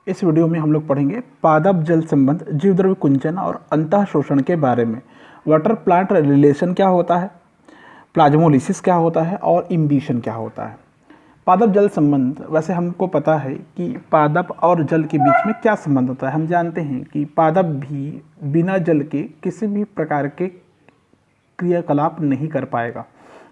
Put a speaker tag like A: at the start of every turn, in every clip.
A: इस वीडियो में हम लोग पढ़ेंगे पादप जल संबंध, जीवद्रव्य कुंचन और अंतः शोषण के बारे में। वाटर प्लांट रिलेशन क्या होता है, प्लाज्मोलिसिस क्या होता है और इम्बिशन क्या होता है। पादप जल संबंध, वैसे हमको पता है कि पादप और जल के बीच में क्या संबंध होता है। हम जानते हैं कि पादप भी बिना जल के किसी भी प्रकार के क्रियाकलाप नहीं कर पाएगा,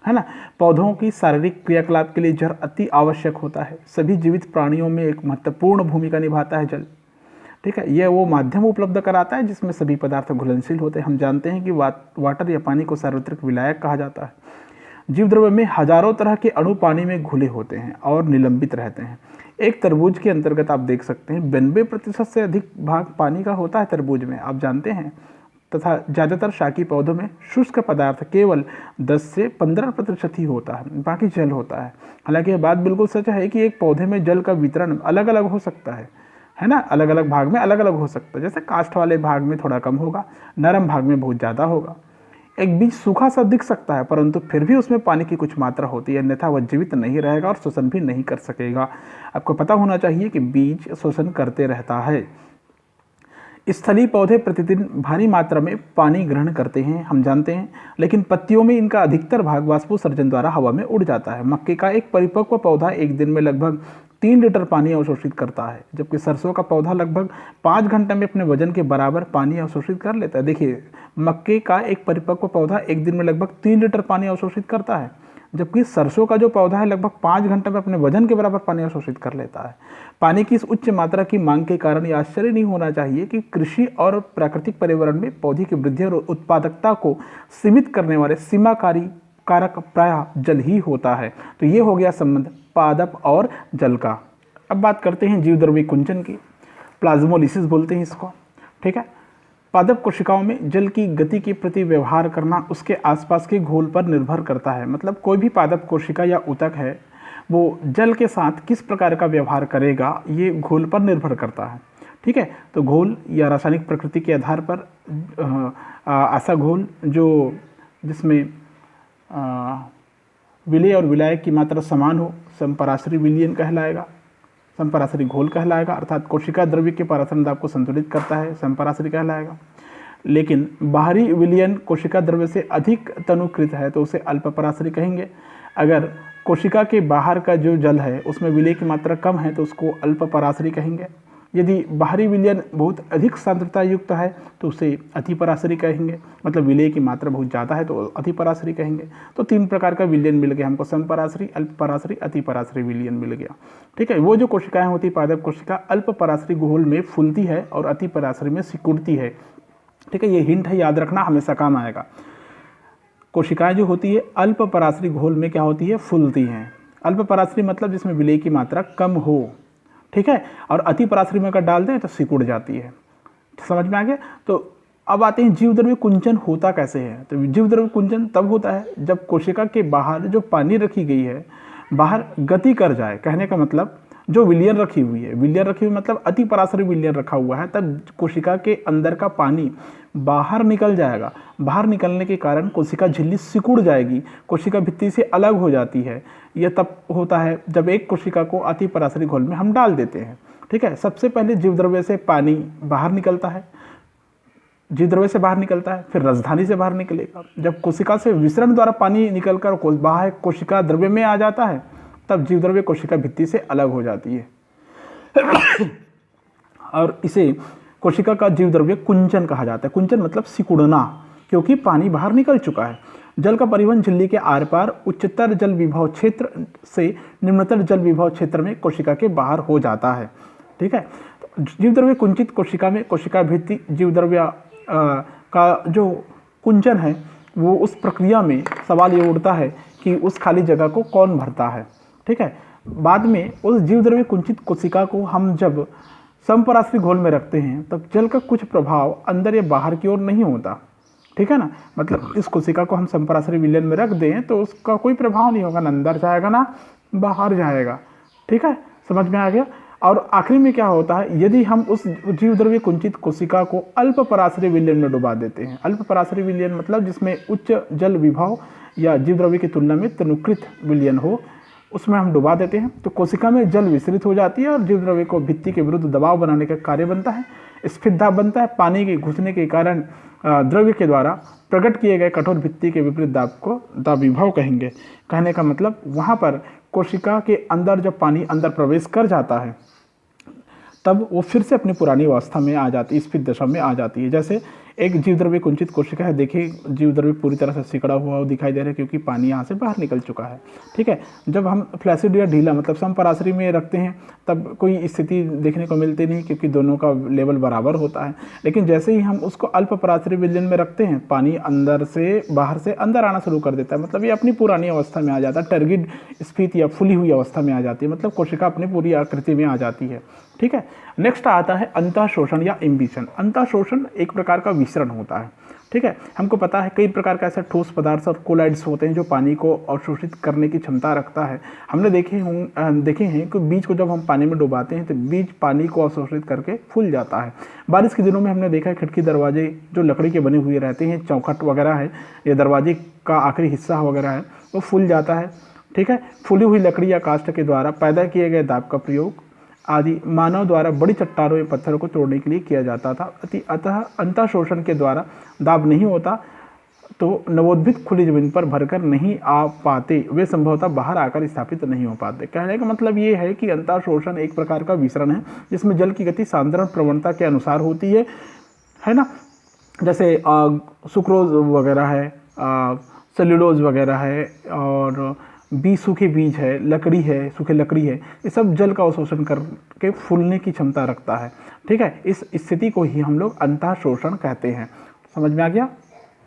A: है ना। पौधों की शारीरिक क्रियाकलाप के लिए जल अति आवश्यक होता है। सभी जीवित प्राणियों में एक महत्वपूर्ण भूमिका निभाता है जल, ठीक है। यह वो माध्यम उपलब्ध कराता है जिसमें सभी पदार्थ घुलनशील होते हैं। हम जानते हैं कि वाटर या पानी को सार्वत्रिक विलायक कहा जाता है। जीवद्रव्य में हजारों तरह के अणु पानी में घुले होते हैं और निलंबित रहते हैं। एक तरबूज के अंतर्गत आप देख सकते हैं 92% से अधिक भाग पानी का होता है तरबूज में, आप जानते हैं। तथा ज़्यादातर शाकी पौधों में शुष्क पदार्थ केवल 10 से 15% ही होता है, बाकी जल होता है। हालांकि यह बात बिल्कुल सच है कि एक पौधे में जल का वितरण अलग अलग हो सकता है ना। अलग अलग भाग में अलग अलग हो सकता है। जैसे काष्ठ वाले भाग में थोड़ा कम होगा, नरम भाग में बहुत ज़्यादा होगा। एक बीज सूखा सा दिख सकता है, परंतु फिर भी उसमें पानी की कुछ मात्रा होती है, अन्यथा वह जीवित नहीं रहेगा और शोषण भी नहीं कर सकेगा। आपको पता होना चाहिए कि बीज शोषण करते रहता है। स्थलीय पौधे प्रतिदिन भारी मात्रा में पानी ग्रहण करते हैं, हम जानते हैं, लेकिन पत्तियों में इनका अधिकतर भाग वाष्पोत्सर्जन द्वारा हवा में उड़ जाता है। मक्के का एक परिपक्व पौधा एक दिन में लगभग 3 लीटर पानी अवशोषित करता है, जबकि सरसों का पौधा लगभग 5 घंटे में अपने वजन के बराबर पानी अवशोषित कर लेता है। देखिए, मक्के का एक परिपक्व पौधा एक दिन में लगभग 3 लीटर पानी अवशोषित करता है, जबकि सरसों का जो पौधा है लगभग 5 घंटे में अपने वजन के बराबर पानी अवशोषित कर लेता है। पानी की इस उच्च मात्रा की मांग के कारण यह आश्चर्य नहीं होना चाहिए कि कृषि और प्राकृतिक पर्यावरण में पौधे की वृद्धि और उत्पादकता को सीमित करने वाले सीमाकारी कारक प्रायः जल ही होता है। तो ये हो गया संबंध पादप और जल का। अब बात करते हैं जीवद्रव्य कुंचन की, प्लाज्मोलिसिस बोलते हैं इसको, ठीक है। पादप कोशिकाओं में जल की गति के प्रति व्यवहार करना उसके आसपास के घोल पर निर्भर करता है। मतलब कोई भी पादप कोशिका या ऊतक है, वो जल के साथ किस प्रकार का व्यवहार करेगा ये घोल पर निर्भर करता है, ठीक है। तो घोल या रासायनिक प्रकृति के आधार पर ऐसा घोल जो जिसमें विलेय और विलायक की मात्रा समान हो, समपराश्रयी विलयन कहलाएगा, समपराश्रयी घोल कहलाएगा। अर्थात कोशिका द्रव्य के परासरण दाब को संतुलित करता है, समपराश्रयी कहलाएगा। लेकिन बाहरी विलयन कोशिका द्रव्य से अधिक तनुकृत है तो उसे अल्पपराश्रयी कहेंगे। अगर कोशिका के बाहर का जो जल है उसमें विलेय की मात्रा कम है तो उसको अल्पपराश्रयी कहेंगे। यदि बाहरी विलयन बहुत अधिक सांद्रता युक्त है तो उसे अतिपराश्रयी कहेंगे। मतलब विलेय की मात्रा बहुत ज़्यादा है तो अतिपराश्रयी कहेंगे। तो 3 प्रकार का विलयन मिल गया हमको, समपराश्रयी, अल्पपराश्रयी, अतिपराश्रयी विलयन मिल गया, ठीक है। वो जो कोशिकाएं होती है पादप कोशिका अल्पपराश्रयी घोल में फूलती है और अतिपराश्रयी में सिकुड़ती है, ठीक है। ये हिंट है, याद रखना, हमेशा काम आएगा। कोशिकाएं जो होती है अल्पपराश्रयी घोल में क्या होती है, फूलती हैं। अल्पपराश्रयी मतलब जिसमें विलेय की मात्रा कम हो, ठीक है। और अतिपराश्रयी में अगर डाल दें तो सिकुड़ जाती है। समझ में आ गया। तो अब आते हैं जीवद्रव्य कुंचन होता कैसे है। तो जीवद्रव्य कुंचन तब होता है जब कोशिका के बाहर जो पानी रखी गई है बाहर गति कर जाए। कहने का मतलब जो विलयन रखी हुई है, विलयन रखी हुई मतलब अतिपराश्रयी विलयन रखा हुआ है, तब कोशिका के अंदर का पानी बाहर निकल जाएगा। बाहर निकलने के कारण कोशिका झिल्ली सिकुड़ जाएगी, कोशिका भित्ति से अलग हो जाती है। यह तब होता है जब एक कोशिका को अतिपराश्रयी घोल में हम डाल देते हैं, ठीक है। सबसे पहले जीवद्रव्य से पानी बाहर निकलता है, जीवद्रव्य से बाहर निकलता है, फिर राजधानी से बाहर निकलेगा। जब कोशिका से विसरण द्वारा पानी निकलकर बाहर कोशिका द्रव्य में आ जाता है तब जीवद्रव्य कोशिका भित्ति से अलग हो जाती है और इसे कोशिका का जीवद्रव्य कुंचन कहा जाता है। कुंचन मतलब सिकुड़ना, क्योंकि पानी बाहर निकल चुका है। जल का परिवहन झिल्ली के आर पार उच्चतर जल विभव क्षेत्र से निम्नतर जल विभव क्षेत्र में कोशिका के बाहर हो जाता है, ठीक है। जीवद्रव्य कुंचित कोशिका में कोशिका भित्ति जीवद्रव्य का जो कुंचन है वो उस प्रक्रिया में सवाल ये उठता है कि उस खाली जगह को कौन भरता है, ठीक है। बाद में उस जीवद्रव्य कुंचित कोशिका को हम जब समपराश्रयी घोल में रखते हैं तब जल का कुछ प्रभाव अंदर या बाहर की ओर नहीं होता, ठीक है ना। मतलब इस कोशिका को हम समपराश्रयी विलयन में रख दें तो उसका कोई प्रभाव नहीं होगा, ना अंदर जाएगा ना बाहर जाएगा, ठीक है। समझ में आ गया। और आखिरी में क्या होता है, यदि हम उस जीवद्रव्य कुंचित कोशिका को अल्पपराश्रयी विलयन में डुबा देते हैं। अल्पपराश्रयी विलयन मतलब जिसमें उच्च जल विभव या जीवद्रव्य की तुलना में तनुकृत विलयन हो, उसमें हम डुबा देते हैं तो कोशिका में जल विस्तृत हो जाती है और जीव द्रव्य को भित्ति के विरुद्ध दबाव बनाने का कार्य बनता है। स्फीत दाब बनता है। पानी के घुसने के कारण द्रव्य के द्वारा प्रकट किए गए कठोर भित्ति के विपरीत दाब को दाब विभव कहेंगे। कहने का मतलब वहाँ पर कोशिका के अंदर जब पानी अंदर प्रवेश कर जाता है तब वो फिर से अपनी पुरानी अवस्था में आ जाती है, स्फीत दशा में आ जाती है। जैसे एक जीवद्रव्य कुंचित कोशिका है, देखिए जीवद्रव्य पूरी तरह से सिकड़ा हुआ दिखाई दे रहा है क्योंकि पानी यहाँ से बाहर निकल चुका है। ठीक है, जब हम फ्लैसिड या ढीला मतलब समपराशरी में रखते हैं तब कोई स्थिति देखने को मिलती नहीं क्योंकि दोनों का लेवल बराबर होता है। लेकिन जैसे ही हम उसको अल्प पराशरी विलयन में रखते हैं पानी अंदर से बाहर से अंदर आना शुरू कर देता है, मतलब ये अपनी पुरानी अवस्था में आ जाता है, टर्गिड स्फीत या फुली हुई अवस्था में आ जाती है, मतलब कोशिका अपनी पूरी आकृति में आ जाती है। ठीक है, नेक्स्ट आता है अंतःशोषण या इम्बिशन। अंतःशोषण एक प्रकार का विसरण होता है। ठीक है, हमको पता है कई प्रकार का ऐसे ठोस पदार्थ और कोलाइड्स होते हैं जो पानी को अवशोषित करने की क्षमता रखता है। हमने देखे हैं कि बीज को जब हम पानी में डुबाते हैं तो बीज पानी को अवशोषित करके फूल जाता है। बारिश के दिनों में हमने देखा है खिड़की दरवाजे जो लकड़ी के बने हुए रहते हैं, चौखट वगैरह है या दरवाजे का आखिरी हिस्सा वगैरह है, वो फूल जाता है। ठीक है, फूली हुई लकड़ी या काष्ठ के द्वारा पैदा किए गए दाब का प्रयोग आदि मानव द्वारा बड़ी चट्टानों या पत्थरों को तोड़ने के लिए किया जाता था। अतः अंतःशोषण के द्वारा दाब नहीं होता तो नवोद्भित खुली जमीन पर भरकर नहीं आ पाते, वे संभवतः बाहर आकर स्थापित नहीं हो पाते। कहने का मतलब ये है कि अंतःशोषण एक प्रकार का विसरण है जिसमें जल की गति सांद्रण प्रवणता के अनुसार होती है ना। जैसे सुक्रोज वगैरह है, सेल्यूलोज वगैरह है और सूखे बीज है, लकड़ी है, सूखे लकड़ी है, ये सब जल का अवशोषण करके फूलने की क्षमता रखता है। ठीक है, इस स्थिति को ही हम लोग अंतःशोषण कहते हैं। समझ में आ गया।